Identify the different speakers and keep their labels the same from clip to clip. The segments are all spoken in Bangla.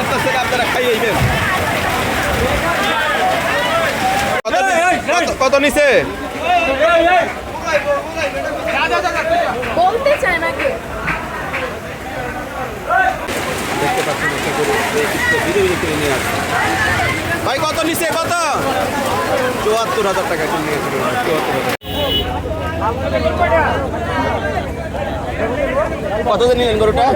Speaker 1: করতেছেন আপনারা খাইয়েছেন। কত নিছে?
Speaker 2: বলতে চায় না কে?
Speaker 1: দেখতে পাচ্ছেন একটা গরু ধীরে ধীরে কিনে নিয়ে আসছে। ভাই কত নিছে? কত? ৭৪,০০০ টাকা কিনে নিয়েছিল। ৭৪,০০০। কত দিন নিলেন গরুটা?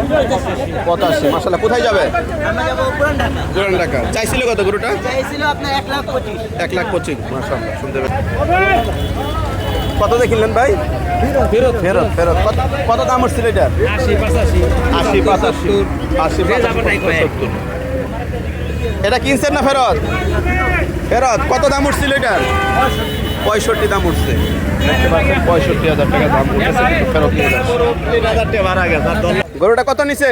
Speaker 1: ৮৫। মাশাআল্লাহ। কোথায় যাবে?
Speaker 3: আমরা যাব পুরান ঢাকা।
Speaker 1: পুরান ঢাকা। চাইছিল কত গরুটা?
Speaker 3: চাইছিল আপনার ১,২৫,০০০।
Speaker 1: ১,২৫,০০০। মাশাআল্লাহ। শুনতে পেলেন। কত দিয়ে কিনলেন ভাই? ফেরত ফেরত ফেরত। কত দাম উঠছিল এটা? ৮০, ৮০, ৮০, এটা কিনছেন না ফেরত? ফেরত। কত দাম উঠছিল এটার? ৬৫ দাম উঠছে। দেখতে পাচ্ছেন ৬৫,০০০ টাকা দাম উঠেছে, কিন্তু ফেরত নিয়ে যাচ্ছে। গরুটা কত নিছে?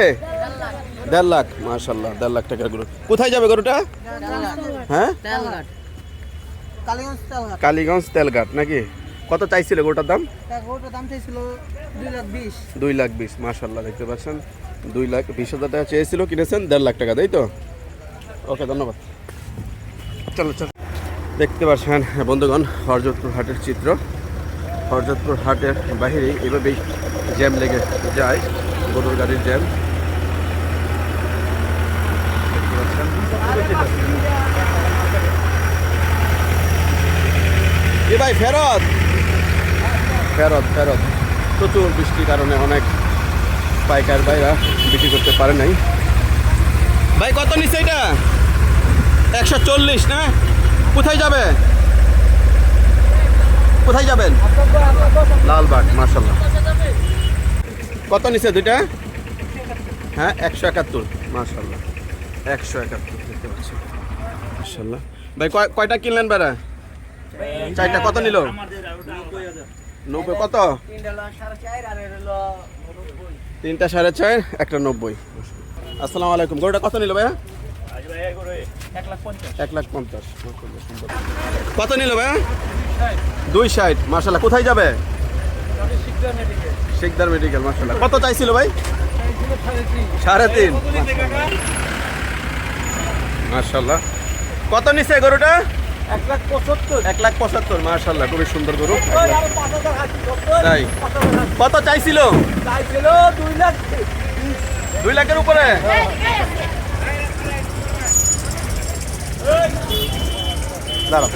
Speaker 1: ১.৫ লাখ। মাশাআল্লাহ, ১.৫ লাখ টাকার গরু। কোথায় যাবে গরুটা? হ্যাঁ,
Speaker 3: তেলঘাট। কালীগঞ্জ তেলঘাট।
Speaker 1: কালীগঞ্জ তেলঘাট নাকি? কত চাইছিল গরুটার দাম?
Speaker 3: গরুটার দাম চাইছিল ২,২০,০০০।
Speaker 1: ২,২০,০০০। মাশাআল্লাহ, দেখতে পাচ্ছেন ২,২০,০০০ টাকা চেয়েছিল, কিনেছেন ১.৫ লাখ টাকা, তাই তো? ওকে, ধন্যবাদ। চলো চলো। দেখতে পাচ্ছেন বন্ধুগণ, হরজতপুর হাটের চিত্র। হরজতপুর হাটের বাহিরে এভাবেই জ্যাম লেগে যায়, গরুর গাড়ির জ্যাম। দেখতে পাচ্ছেন এ ভাই ফেরত ফেরত ফেরত। প্রচুর বৃষ্টির কারণে অনেক পাইকার ভাইরা বিক্রি করতে পারে নাই। ভাই কত নিচ্ছে এটা? ১৪০ না? কোথায় যাবে? কোথায় যাবেন? লালবাগ। মাশাআল্লাহ। কত নিচ্ছে দুইটা? হ্যাঁ, ১৭১। মাশাআল্লাহ, ১৭১। দেখতে পাচ্ছেন মাশাআল্লাহ। ভাই কয়টা কিনলেন বেড়া? ৪টা। কত নিল? ৯০। কত? ৩টা ৪.৫, একটা ৯০। আসসালামু আলাইকুম। গরুটা কত নিল ভাইয়া? ১,৫০,০০০। কত নিল ভাইয়া? ২৬০। মাশাআল্লাহ। কোথায় যাবে? শিকদার মেডিকেল। মাশাআল্লাহ। কত চাইছিল ভাই? ৩.৫। মাশাআল্লাহ। কত নিছে গরুটা? ১,৭৫,০০০। মাশাআল্লাহ, খুবই সুন্দর গরু। তাই কত চাইছিল? ২ লাখের উপরে। দাঁড়াও।